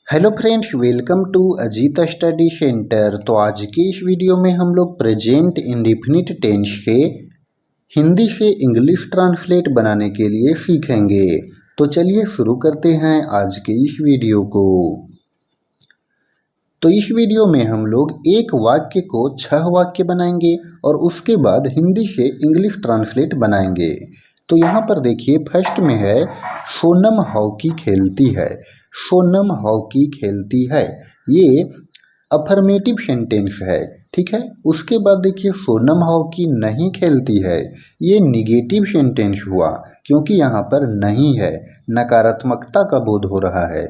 Hello friends, welcome to Ajit study centre. तो आज के इस वीडियो में हम लोग प्रेजेंट इंडेफिनिट टेंस के हिंदी से इंग्लिश ट्रांसलेट बनाने के लिए सीखेंगे। तो चलिए शुरू करते हैं आज के इस वीडियो को। तो इस वीडियो में हम लोग एक वाक्य को 6 वाक्य बनाएंगे और उसके बाद हिंदी से इंग्लिश ट्रांसलेट बनाएंगे। तो यहाँ पर देखिए, फर्स्ट में है सोनम हॉकी खेलती है। सोनम हॉकी खेलती है, ये अफर्मेटिव सेंटेंस है, ठीक है। उसके बाद देखिए, सोनम हॉकी नहीं खेलती है, ये निगेटिव सेंटेंस हुआ क्योंकि यहाँ पर नहीं है, नकारात्मकता का बोध हो रहा है।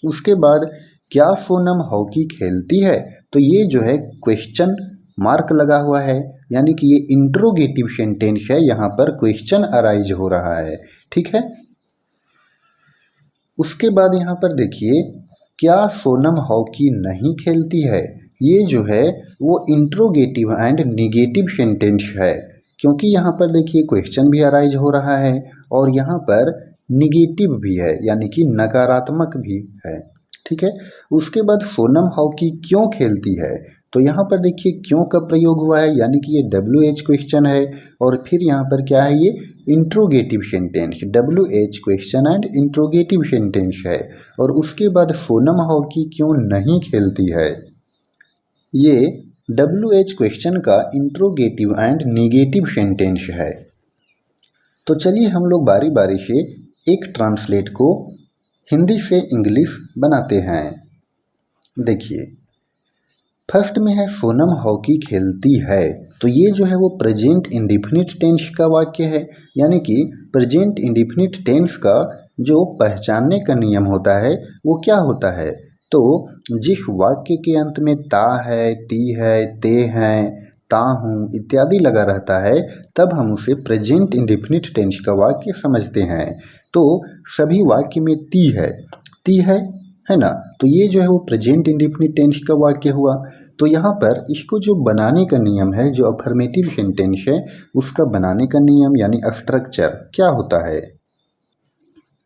उसके बाद क्या सोनम हॉकी खेलती है, तो ये जो है क्वेश्चन मार्क लगा हुआ है, यानी कि ये इंट्रोगेटिव सेंटेंस है, यहाँ पर क्वेश्चन अराइज हो रहा है, ठीक है। उसके बाद यहाँ पर देखिए, क्या सोनम हॉकी नहीं खेलती है, ये जो है वो इंट्रोगेटिव एंड निगेटिव सेंटेंस है, क्योंकि यहाँ पर देखिए क्वेश्चन भी अराइज हो रहा है और यहाँ पर निगेटिव भी है, यानी कि नकारात्मक भी है, ठीक है। उसके बाद सोनम हॉकी क्यों खेलती है, तो यहाँ पर देखिए क्यों का प्रयोग हुआ है, यानी कि ये WH क्वेश्चन है और फिर यहाँ पर क्या है, ये interrogative sentence, WH question and interrogative sentence है। और उसके बाद सोनम हॉकी क्यों नहीं खेलती है, ये WH क्वेश्चन का इंट्रोगेटिव एंड निगेटिव सेंटेंस है। तो चलिए हम लोग बारी बारी से एक ट्रांसलेट को हिंदी से इंग्लिश बनाते हैं। देखिए, फर्स्ट में है सोनम हॉकी खेलती है, तो ये जो है वो प्रेजेंट इंडेफिनिट टेंस का वाक्य है, यानी कि प्रेजेंट इंडेफिनिट टेंस का जो पहचानने का नियम होता है वो क्या होता है, तो जिस वाक्य के अंत में ता है, ती है, ते हैं, ता हूँ इत्यादि लगा रहता है, तब हम उसे प्रेजेंट इंडेफिनिट टेंस का वाक्य समझते हैं। तो सभी वाक्य में ती है ना, तो ये जो है वो प्रेजेंट इंडेफिनिट टेंस का वाक्य हुआ। तो यहाँ पर इसको जो बनाने का नियम है, जो अफर्मेटिव सेंटेंस है उसका बनाने का नियम यानी स्ट्रक्चर क्या होता है,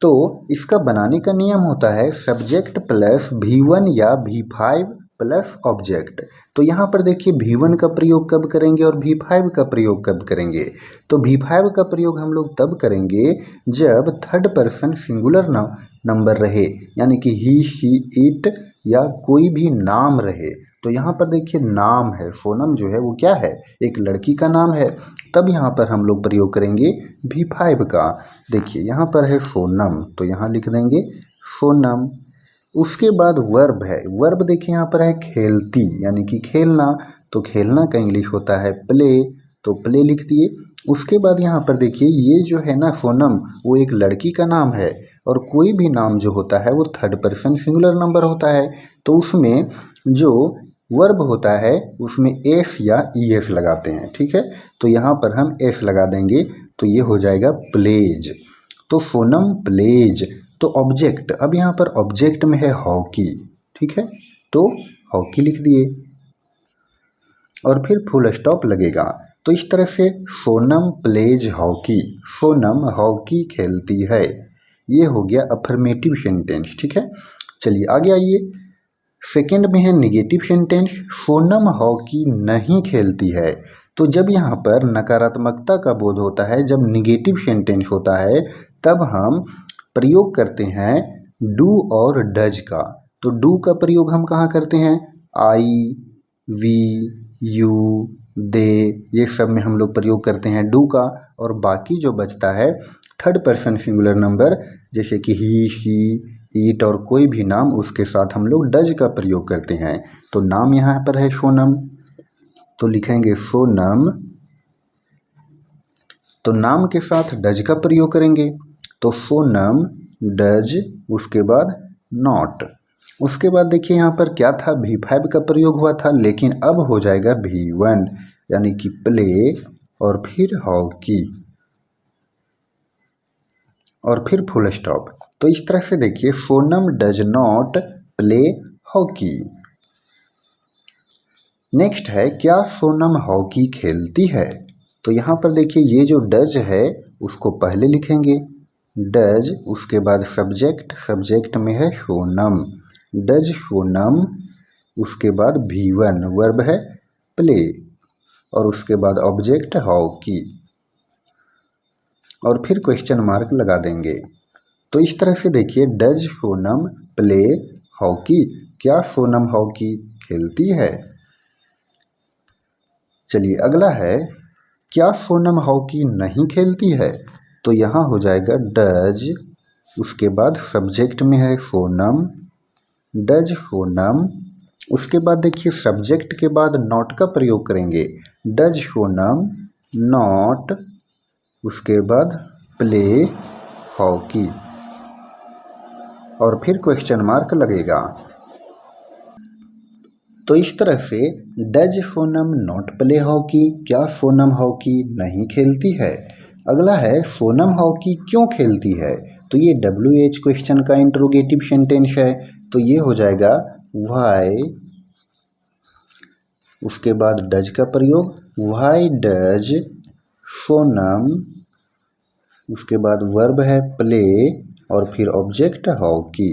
तो इसका बनाने का नियम होता है सब्जेक्ट प्लस V1 या V5 प्लस ऑब्जेक्ट। तो यहाँ पर देखिए V1 का प्रयोग कब करेंगे और V5 का प्रयोग कब करेंगे, तो V5 का प्रयोग हम लोग तब करेंगे जब थर्ड पर्सन सिंगुलर नंबर रहे, यानी कि ही, शी, इट या कोई भी नाम रहे। तो यहाँ पर देखिए नाम है, सोनम जो है वो क्या है, एक लड़की का नाम है, तब यहाँ पर हम लोग प्रयोग करेंगे V5 का। देखिए यहाँ पर है सोनम, तो यहाँ लिख देंगे सोनम। उसके बाद वर्ब है, वर्ब देखिए यहाँ पर है खेलती, यानी कि खेलना, तो खेलना का इंग्लिश होता है प्ले, तो प्ले लिख दिए। उसके बाद यहाँ पर देखिए ये जो है ना सोनम, वो एक लड़की का नाम है और कोई भी नाम जो होता है वो थर्ड पर्सन सिंगुलर नंबर होता है, तो उसमें जो वर्ब होता है उसमें एस या ES लगाते हैं, ठीक है। तो यहाँ पर हम एस लगा देंगे, तो ये हो जाएगा प्लेज, तो सोनम प्लेज। तो ऑब्जेक्ट, अब यहाँ पर ऑब्जेक्ट में है हॉकी, ठीक है, तो हॉकी लिख दिए और फिर फुल स्टॉप लगेगा। तो इस तरह से Sonam pledge hockey, Sonam hockey खेलती है, ये हो गया अफर्मेटिव सेंटेंस, ठीक है। चलिए आगे आइए, सेकेंड में है निगेटिव सेंटेंस, सोनम हॉकी नहीं खेलती है। तो जब यहाँ पर नकारात्मकता का बोध होता है, जब निगेटिव सेंटेंस होता है, तब हम प्रयोग करते हैं डू और डज का। तो डू का प्रयोग हम कहाँ करते हैं, आई, वी, यू, दे, ये सब में हम लोग प्रयोग करते हैं डू का, और बाकी जो बचता है थर्ड पर्सन सिंगुलर नंबर जैसे कि ही, शी, ईट और कोई भी नाम, उसके साथ हम लोग डज का प्रयोग करते हैं। तो नाम यहाँ पर है सोनम, तो लिखेंगे सोनम, तो नाम के साथ डज का प्रयोग करेंगे, तो सोनम डज, उसके बाद नॉट। उसके बाद देखिए यहाँ पर क्या था, V5 का प्रयोग हुआ था, लेकिन अब हो जाएगा V1, यानी कि प्ले और फिर हॉकी और फिर फुल स्टॉप। तो इस तरह से देखिए Sonam does not play hockey. Next है क्या सोनम हॉकी खेलती है, तो यहाँ पर देखिए ये जो डज है उसको पहले लिखेंगे, डज, उसके बाद सब्जेक्ट, सब्जेक्ट में है सोनम, डज सोनम, उसके बाद V1 वर्ब है प्ले, और उसके बाद ऑब्जेक्ट हॉकी, और फिर क्वेश्चन मार्क लगा देंगे। तो इस तरह से देखिए, डज सोनम प्ले हॉकी, क्या सोनम हॉकी खेलती है। चलिए अगला है, क्या सोनम हॉकी नहीं खेलती है। तो यहाँ हो जाएगा डज, उसके बाद सब्जेक्ट में है सोनम, डज सोनम, उसके बाद देखिए सब्जेक्ट के बाद नॉट का प्रयोग करेंगे, डज सोनम नॉट, उसके बाद प्ले हॉकी, और फिर क्वेश्चन मार्क लगेगा। तो इस तरह से does Sonam not play hockey, क्या सोनम हॉकी नहीं खेलती है। अगला है, सोनम हॉकी क्यों खेलती है। तो ये WH क्वेश्चन का इंट्रोगेटिव सेंटेंस है, तो ये हो जाएगा व्हाई, उसके बाद डज का प्रयोग, व्हाई डज सोनम, उसके बाद वर्ब है प्ले, और फिर ऑब्जेक्ट हॉकी,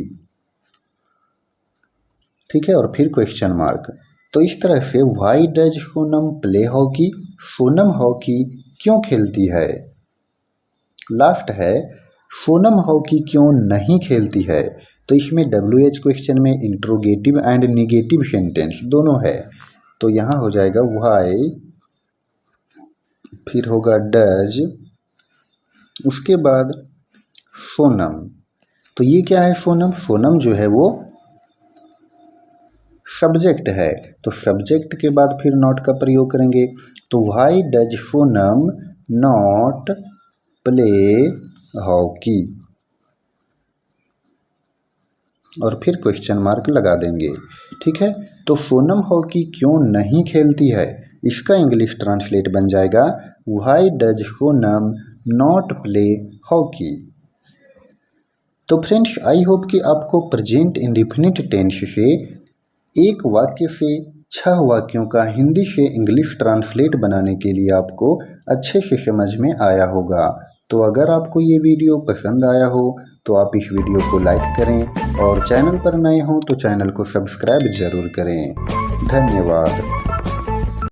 ठीक है, और फिर क्वेश्चन मार्क। तो इस तरह से why does Sonam play hockey, Sonam hockey क्यों खेलती है। लास्ट है, सोनम हॉकी क्यों नहीं खेलती है। तो इसमें WH क्वेश्चन में इंट्रोगेटिव एंड निगेटिव सेंटेंस दोनों है, तो यहाँ हो जाएगा व्हाई, फिर होगा डज, उसके बाद सोनम। तो ये क्या है सोनम, सोनम जो है वो सब्जेक्ट है, तो सब्जेक्ट के बाद फिर नॉट का प्रयोग करेंगे, तो why does Sonam not play hockey, और फिर क्वेश्चन मार्क लगा देंगे, ठीक है। तो सोनम हॉकी क्यों नहीं खेलती है, इसका इंग्लिश ट्रांसलेट बन जाएगा why does Sonam not play hockey. तो फ्रेंड्स, आई होप कि आपको प्रेजेंट इंडेफिनिट टेंस से एक वाक्य से 6 वाक्यों का हिंदी से इंग्लिश ट्रांसलेट बनाने के लिए आपको अच्छे से समझ में आया होगा। तो अगर आपको ये वीडियो पसंद आया हो तो आप इस वीडियो को लाइक करें, और चैनल पर नए हों तो चैनल को सब्सक्राइब ज़रूर करें। धन्यवाद।